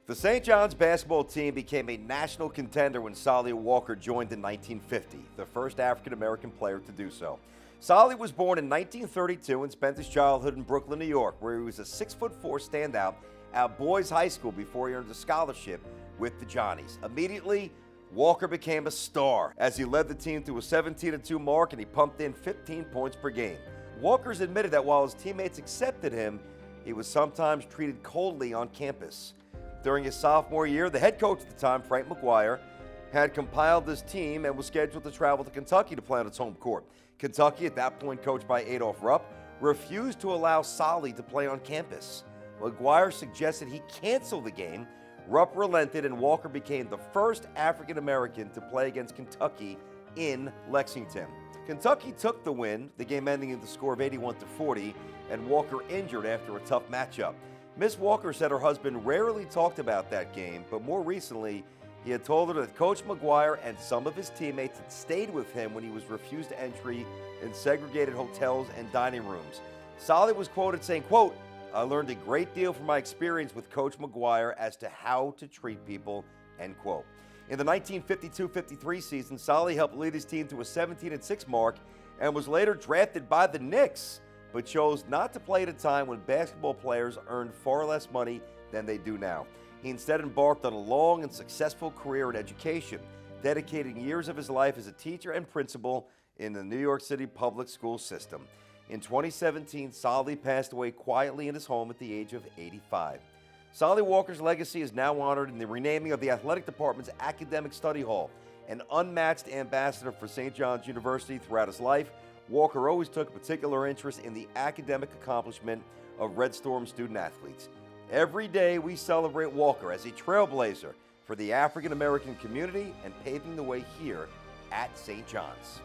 The St. John's basketball team became a national contender when Solly Walker joined in 1950, the first African-American player to do so. Solly was born in 1932 and spent his childhood in Brooklyn, New York, where he was a 6'4" standout at Boys High School before he earned a scholarship with the Johnnies. Immediately, Walker became a star as he led the team to a 17-2 mark and he pumped in 15 points per game. Walker's admitted that while his teammates accepted him, he was sometimes treated coldly on campus. During his sophomore year, the head coach at the time, Frank McGuire, had compiled this team and was scheduled to travel to Kentucky to play on its home court. Kentucky, at that point coached by Adolph Rupp, refused to allow Solly to play on campus. McGuire suggested he cancel the game. Rupp relented, and Walker became the first African-American to play against Kentucky in Lexington. Kentucky took the win, the game ending in the score of 81-40, and Walker injured after a tough matchup. Miss Walker said her husband rarely talked about that game, but more recently, he had told her that Coach McGuire and some of his teammates had stayed with him when he was refused entry in segregated hotels and dining rooms. Solly was quoted saying, quote, "I learned a great deal from my experience with Coach McGuire as to how to treat people," end quote. In the 1952-53 season, Solly helped lead his team to a 17-6 mark and was later drafted by the Knicks, but chose not to play at a time when basketball players earned far less money than they do now. He instead embarked on a long and successful career in education, dedicating years of his life as a teacher and principal in the New York City public school system. In 2017, Solly passed away quietly in his home at the age of 85. Solly Walker's legacy is now honored in the renaming of the athletic department's academic study hall. An unmatched ambassador for St. John's University throughout his life, Walker always took a particular interest in the academic accomplishment of Red Storm student athletes. Every day we celebrate Walker as a trailblazer for the African American community and paving the way here at St. John's.